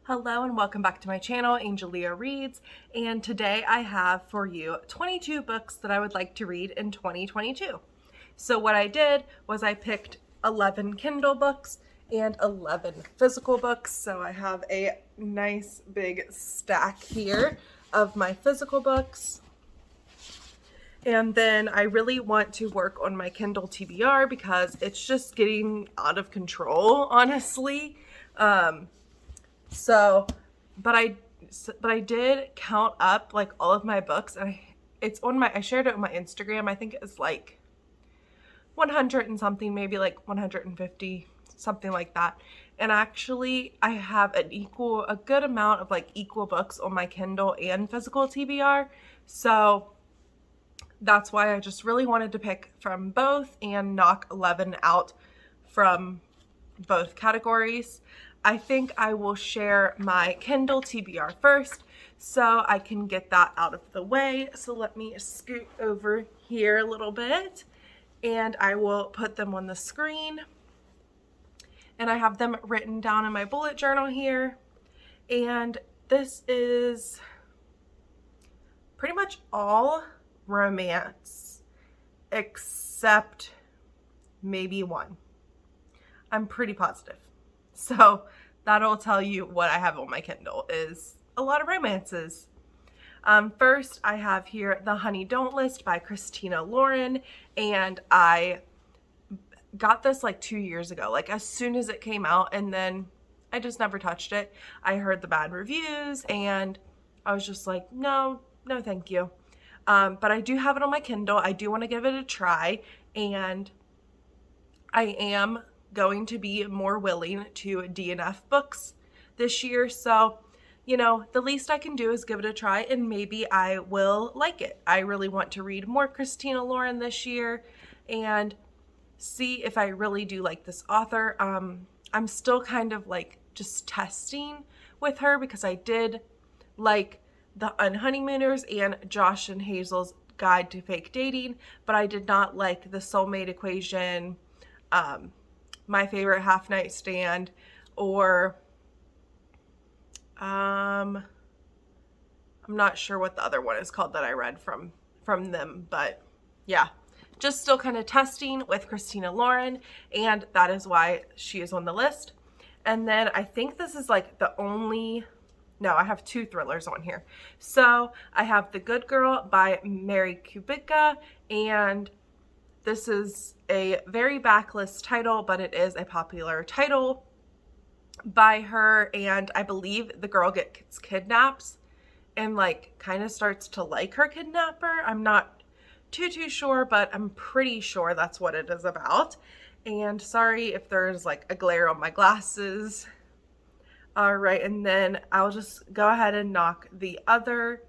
Hello and welcome back to my channel, Angelia Reads, and today I have for you 22 books that I would like to read in 2022. So what I did was I picked 11 Kindle books and 11 physical books. So I have a nice big stack here of my physical books. And then I really want to work on my Kindle TBR because it's just getting out of control, honestly. But I did count up like all of my books, and I shared it on my Instagram. I think it's like 100 and something, maybe like 150, something like that. And actually I have a good amount of like equal books on my Kindle and physical TBR. So that's why I just really wanted to pick from both and knock 11 out from both categories. I think I will share my Kindle TBR first so I can get that out of the way. So let me scoot over here a little bit and I will put them on the screen. And I have them written down in my bullet journal here. And this is pretty much all romance except maybe one. I'm pretty positive. So that'll tell you what I have on my Kindle is a lot of romances. First, I have here The Honey Don't List by Christina Lauren, and I got this like 2 years ago, like as soon as it came out, and then I just never touched it. I heard the bad reviews and I was just like, no, thank you. But I do have it on my Kindle. I do want to give it a try, and I am going to be more willing to DNF books this year. So, the least I can do is give it a try and maybe I will like it. I really want to read more Christina Lauren this year and see if I really do like this author. I'm still kind of like just testing with her because I did like The Unhoneymooners and Josh and Hazel's Guide to Fake Dating, but I did not like The Soulmate Equation, My Favorite Half Night Stand, or I'm not sure what the other one is called that I read from them, but yeah, just still kind of testing with Christina Lauren, and that is why she is on the list. And then I think this is like no, I have 2 thrillers on here. So I have The Good Girl by Mary Kubica, and this is a very backlist title, but it is a popular title by her, and I believe the girl gets kidnapped and like kind of starts to like her kidnapper. I'm not too sure, but I'm pretty sure that's what it is about. And sorry if there's like a glare on my glasses. All right, and then I'll just go ahead and knock the other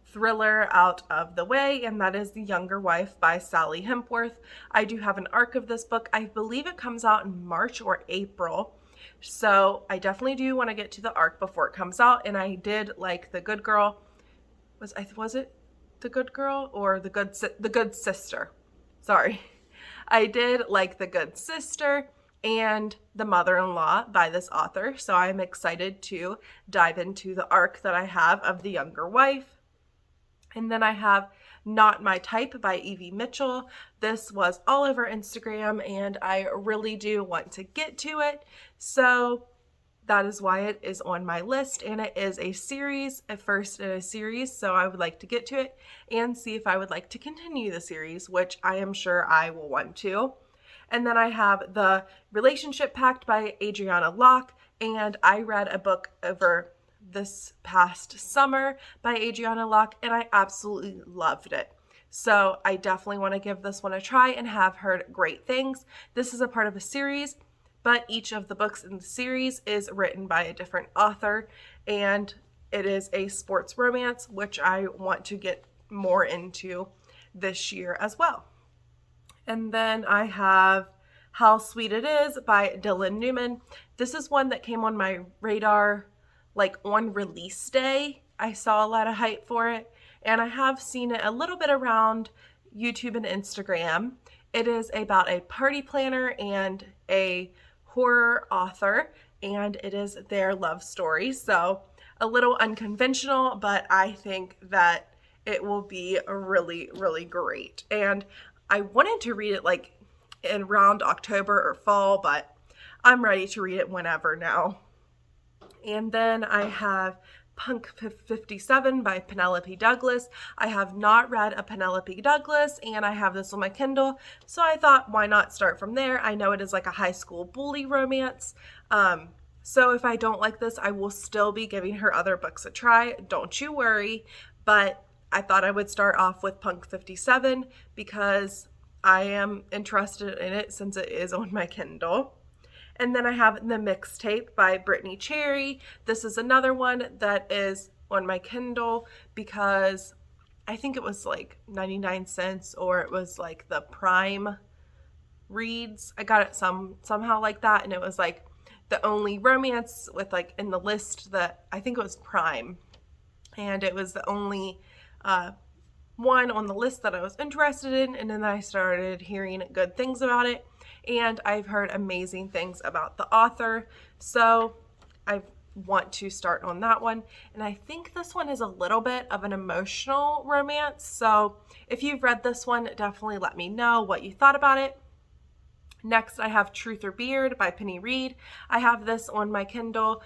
thriller out of the way, and that is The Younger Wife by Sally Hempworth. I do have an ARC of this book. I believe it comes out in March or April, so I definitely do want to get to the ARC before it comes out. And I did like The Good Girl. Was it The Good Girl or The Good Sister? Sorry. I did like The Good Sister and The Mother-in-Law by this author, so I'm excited to dive into the ARC that I have of The Younger Wife. And then I have Not My Type by Evie Mitchell. This was all over Instagram and I really do want to get to it. So that is why it is on my list, and it is a series, a first in a series. So I would like to get to it and see if I would like to continue the series, which I am sure I will want to. And then I have The Relationship Pact by Adriana Locke, and I read a book over this past summer by Adriana Locke, and I absolutely loved it. So I definitely want to give this one a try and have heard great things. This is a part of a series, but each of the books in the series is written by a different author, and it is a sports romance, which I want to get more into this year as well. And then I have How Sweet It Is by Dylan Newman. This is one that came on my radar like on release day. I saw a lot of hype for it, and I have seen it a little bit around YouTube and Instagram. It is about a party planner and a horror author, and it is their love story. So a little unconventional, but I think that it will be really, really great. And I wanted to read it like in around October or fall, but I'm ready to read it whenever now. And then I have Punk 57 by Penelope Douglas. I have not read a Penelope Douglas, and I have this on my Kindle, so I thought, why not start from there? I know it is like a high school bully romance. So if I don't like this, I will still be giving her other books a try. Don't you worry. But I thought I would start off with Punk 57 because I am interested in it since it is on my Kindle. And then I have The Mixtape by Brittany Cherry. This is another one that is on my Kindle because I think it was like 99 cents, or it was like the Prime reads. I got it somehow like that, and it was like the only romance with like in the list that I think it was Prime. And it was the only one on the list that I was interested in, and then I started hearing good things about it, and I've heard amazing things about the author, so I want to start on that one. And I think this one is a little bit of an emotional romance, so if you've read this one, definitely let me know what you thought about it. Next, I have Truth or Beard by Penny Reed. I have this on my Kindle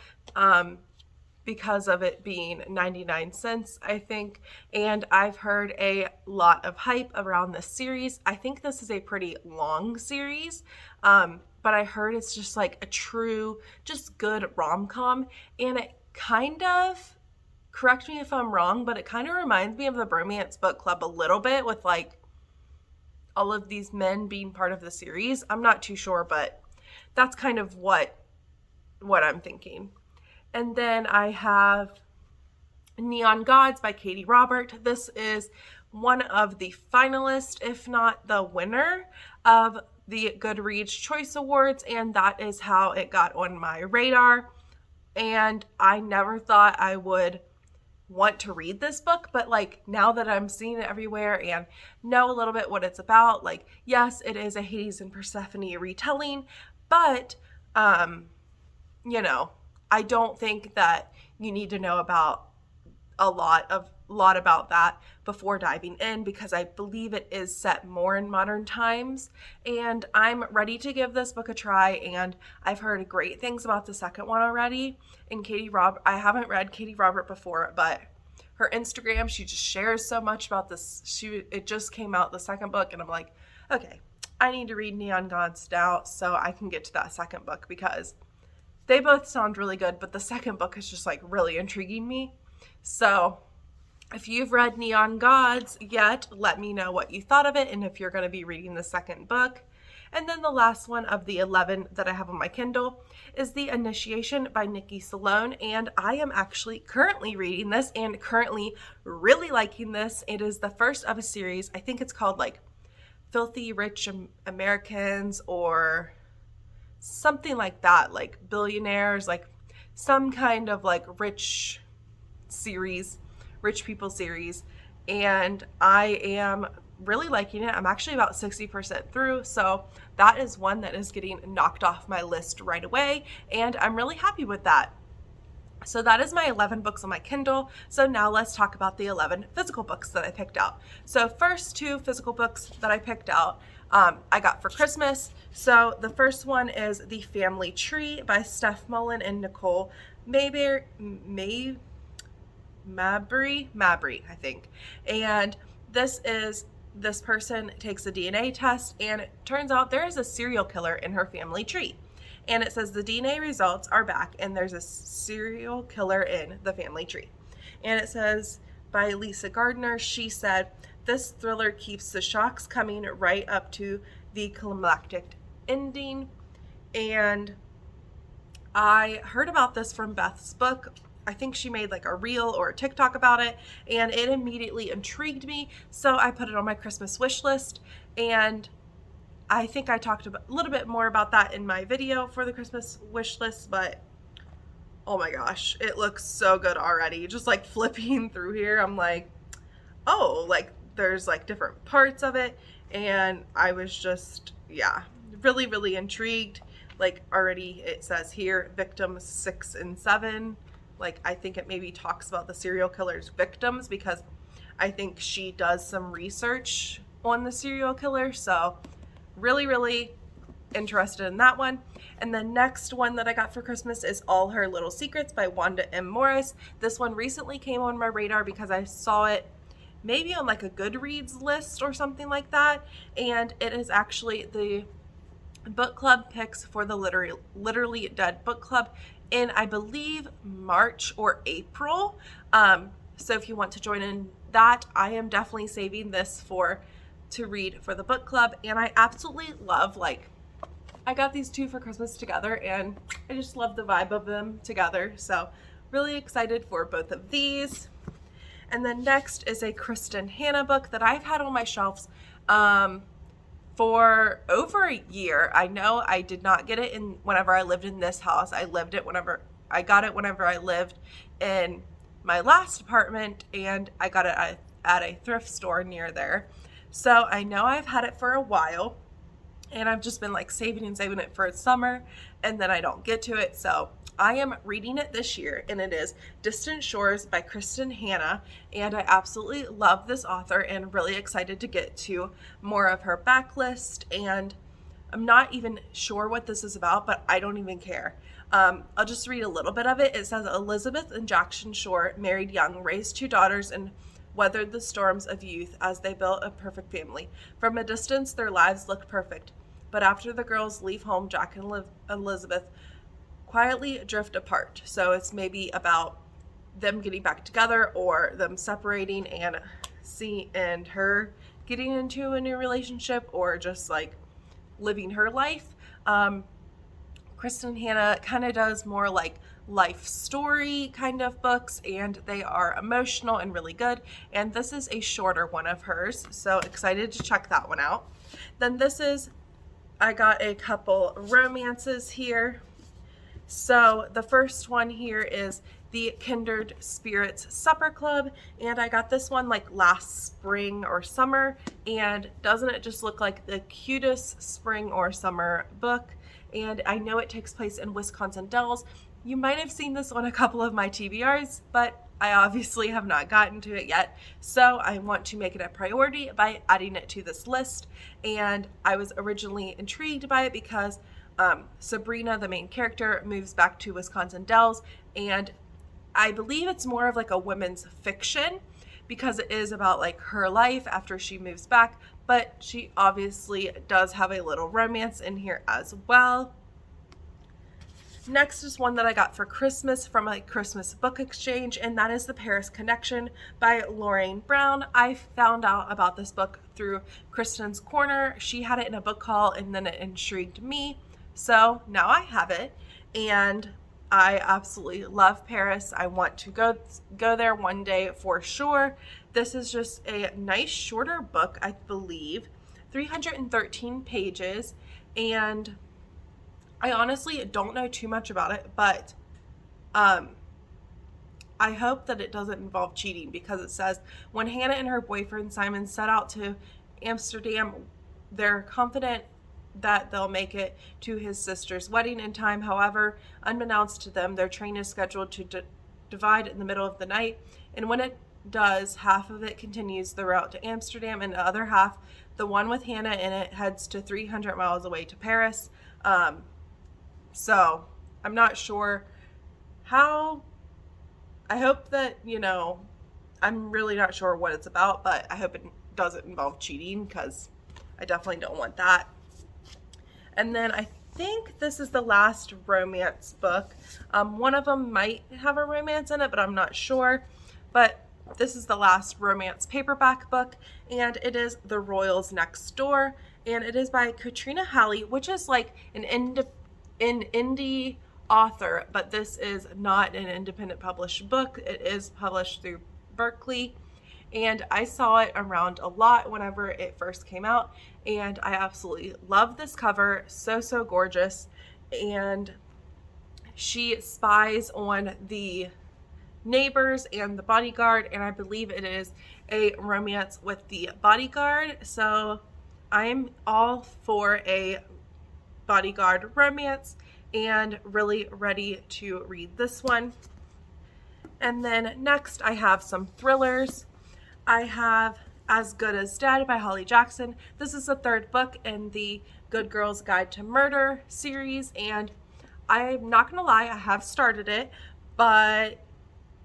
because of it being 99 cents, I think. And I've heard a lot of hype around this series. I think this is a pretty long series, but I heard it's just like a true, just good rom-com. And it kind of, correct me if I'm wrong, but it kind of reminds me of the Bromance Book Club a little bit, with like all of these men being part of the series. I'm not too sure, but that's kind of what I'm thinking. And then I have Neon Gods by Katie Robert. This is one of the finalists, if not the winner, of the Goodreads Choice Awards, and that is how it got on my radar. And I never thought I would want to read this book, but like now that I'm seeing it everywhere and know a little bit what it's about, like, yes, it is a Hades and Persephone retelling, but you know, I don't think that you need to know about a lot about that before diving in, because I believe it is set more in modern times, and I'm ready to give this book a try. And I've heard great things about the second one already. And I haven't read Katie Robert before, but her Instagram, she just shares so much about this. It just came out, the second book, and I'm like, okay, I need to read Neon Gods now so I can get to that second book, because they both sound really good, but the second book is just like really intriguing me. So if you've read Neon Gods yet, let me know what you thought of it and if you're going to be reading the second book. And then the last one of the 11 that I have on my Kindle is The Initiation by Nikki Salone. And I am actually currently reading this and currently really liking this. It is the first of a series. I think it's called like Filthy Rich Americans or something like that, like billionaires, like some kind of like rich people series. And I am really liking it. I'm actually about 60% through, so that is one that is getting knocked off my list right away, and I'm really happy with that. So that is my 11 books on my Kindle. So now let's talk about the 11 physical books that I picked out. So first two physical books that I picked out, I got for Christmas. So the first one is The Family Tree by Steph Mullen and Nicole Mabry, I think. And this person takes a DNA test, and it turns out there is a serial killer in her family tree. And it says the DNA results are back and there's a serial killer in the family tree. And it says by Lisa Gardner, she said, this thriller keeps the shocks coming right up to the climactic ending. And I heard about this from Beth's book. I think she made like a reel or a TikTok about it, and it immediately intrigued me. So I put it on my Christmas wish list, and I think I talked a little bit more about that in my video for the Christmas wish list, but oh my gosh, it looks so good already. Just like flipping through here, I'm like, oh, like there's like different parts of it, and I was just, yeah, really, really intrigued. like already it says here victims 6 and 7. Like I think it maybe talks about the serial killer's victims, because I think she does some research on the serial killer. So really, really interested in that one. And the next one that I got for Christmas is All Her Little Secrets by Wanda M. Morris. This one recently came on my radar because I saw it maybe on like a Goodreads list or something like that. And it is actually the book club picks for the Literally Dead book club in, I believe, March or April. So if you want to join in that, I am definitely saving this to read for the book club. And I absolutely love, like, I got these two for Christmas together and I just love the vibe of them together. So really excited for both of these. And then next is a Kristen Hanna book that I've had on my shelves for over a year. I know I did not get it whenever I lived in this house. I got it whenever I lived in my last apartment, and I got it at a thrift store near there. So I know I've had it for a while, and I've just been like saving it for summer, and then I don't get to it. So I am reading it this year, and it is Distant Shores by Kristen Hanna, and I absolutely love this author and really excited to get to more of her backlist. And I'm not even sure what this is about, but I don't even care. I'll just read a little bit of it. It says, Elizabeth and Jackson Shore married young, raised 2 daughters, and weathered the storms of youth as they built a perfect family. From a distance, their lives looked perfect. But after the girls leave home, Jack and Elizabeth quietly drift apart. So it's maybe about them getting back together or them separating, and her getting into a new relationship, or just like living her life. Kristen Hanna kind of does more like life story kind of books, and they are emotional and really good. And this is a shorter one of hers, so excited to check that one out. Then I got a couple romances here. So the first one here is the Kindred Spirits Supper Club, and I got this one like last spring or summer, and doesn't it just look like the cutest spring or summer book? And I know it takes place in Wisconsin Dells. You might have seen this on a couple of my TBRs, but I obviously have not gotten to it yet. So I want to make it a priority by adding it to this list. And I was originally intrigued by it because Sabrina, the main character, moves back to Wisconsin Dells, and I believe it's more of like a women's fiction because it is about like her life after she moves back, but she obviously does have a little romance in here as well. Next is one that I got for Christmas from a Christmas book exchange, and that is The Paris Connection by Lorraine Brown. I found out about this book through Kristen's Corner. She had it in a book haul, and then it intrigued me. So now I have it, and I absolutely love Paris. I want to go there one day for sure. This is just a nice shorter book, I believe, 313 pages, and I honestly don't know too much about it, but I hope that it doesn't involve cheating, because it says when Hannah and her boyfriend Simon set out to Amsterdam, they're confident that they'll make it to his sister's wedding in time. However, unbeknownst to them, their train is scheduled to divide in the middle of the night, and when it does, half of it continues the route to Amsterdam, and the other half, the one with Hannah in it, heads to 300 miles away to Paris. So I'm not sure how. I hope that, I'm really not sure what it's about, but I hope it doesn't involve cheating, because I definitely don't want that. And then I think this is the last romance book. One of them might have a romance in it, but I'm not sure. But this is the last romance paperback book, and it is The Royals Next Door, and it is by Katrina Halley, which is like an indie author, but this is not an independent published book. It is published through Berkeley, and I saw it around a lot whenever it first came out, and I absolutely love this cover. So gorgeous. And she spies on the neighbors and the bodyguard, and I believe it is a romance with the bodyguard. So I'm all for a bodyguard romance, and really ready to read this one. And then next I have some thrillers. I have As Good as Dead by Holly Jackson. This is the third book in the Good Girl's Guide to Murder series, and I'm not gonna lie, I have started it, but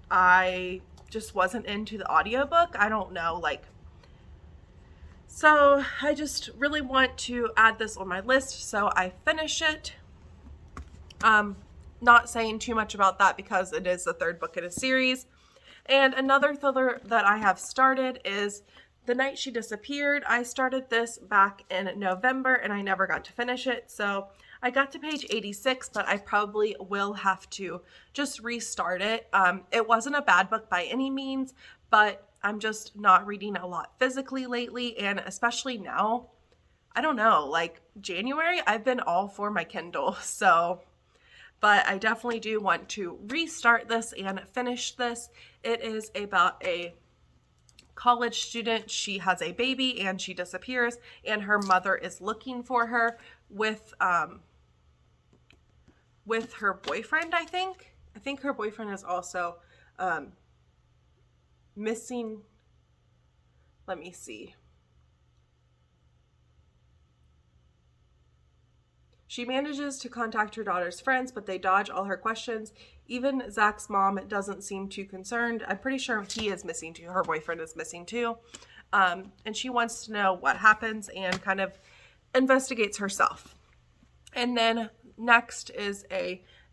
I just wasn't into the audiobook. I don't know, like, so I just really want to add this on my list, so I finish it. Not saying too much about that because it is the third book in a series. And another thriller that I have started is The Night She Disappeared. I started this back in November and I never got to finish it. So I got to page 86, but I probably will have to just restart it. It wasn't a bad book by any means, but I'm just not reading a lot physically lately. And especially now, I don't know, like January, I've been all for my Kindle. So, but I definitely do want to restart this and finish this. It is about a college student. She has a baby and she disappears, and her mother is looking for her with her boyfriend, I think. I think her boyfriend is also missing. Let me see. She manages to contact her daughter's friends, but they dodge all her questions. Even Zach's mom doesn't seem too concerned. I'm pretty sure he is missing too. Her boyfriend is missing too. And she wants to know what happens and kind of investigates herself. And then next is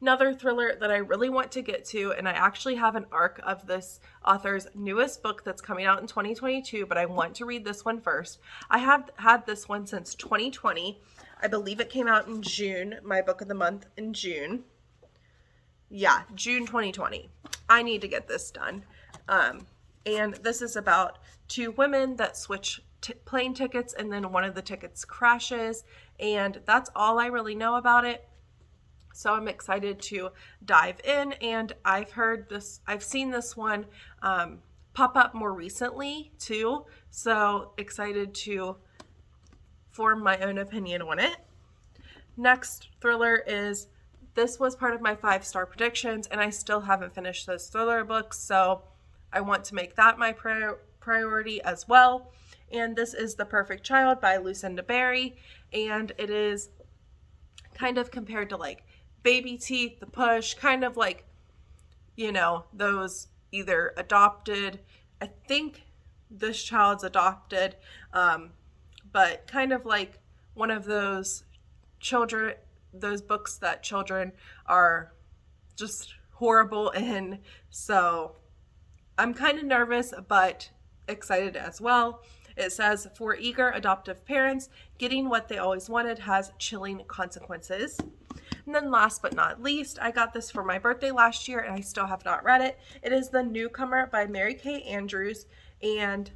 another thriller that I really want to get to, and I actually have an arc of this author's newest book that's coming out in 2022, but I want to read this one first. I have had this one since 2020. I believe it came out in June, my book of the month in June. Yeah, June 2020. I need to get this done. And this is about two women that switch plane tickets, and then one of the tickets crashes, and that's all I really know about it. So I'm excited to dive in, and I've seen this one pop up more recently too, so excited to form my own opinion on it. Next thriller this was part of my 5-star predictions, and I still haven't finished those thriller books, so I want to make that my priority as well. And this is The Perfect Child by Lucinda Berry, and it is kind of compared to like Baby Teeth, The Push, kind of like, you know, those either adopted, I think this child's adopted, but kind of like one of those those books that children are just horrible in. So I'm kind of nervous, but excited as well. It says, for eager adoptive parents, getting what they always wanted has chilling consequences. And then last but not least, I got this for my birthday last year and I still have not read it. It is The Newcomer by Mary Kay Andrews. And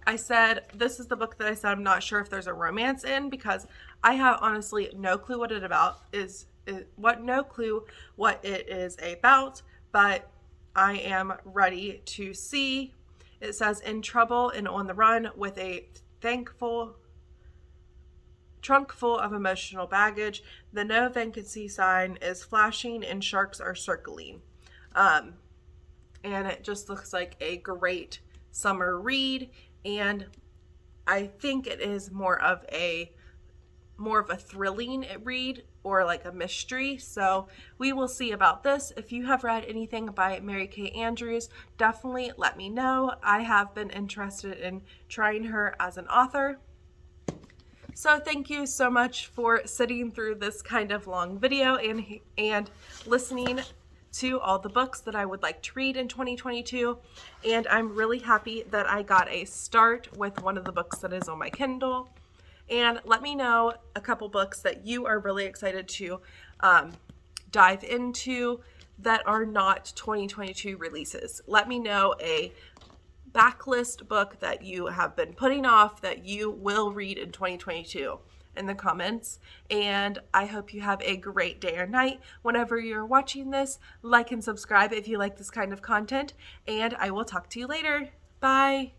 I said, this is the book that I said I'm not sure if there's a romance in, because I have honestly no clue what it is about, but I am ready to see. It says, in trouble and on the run with a trunk full of emotional baggage, the no vacancy sign is flashing and sharks are circling. And it just looks like a great summer read, and I think it is more of a thrilling read, or like a mystery. So we will see about this. If you have read anything by Mary Kay Andrews, definitely let me know. I have been interested in trying her as an author. So thank you so much for sitting through this kind of long video and listening to all the books that I would like to read in 2022. And I'm really happy that I got a start with one of the books that is on my Kindle. And let me know a couple books that you are really excited to dive into that are not 2022 releases. Let me know a backlist book that you have been putting off that you will read in 2022 in the comments. And I hope you have a great day or night whenever you're watching this. Like and subscribe if you like this kind of content, and I will talk to you later. Bye.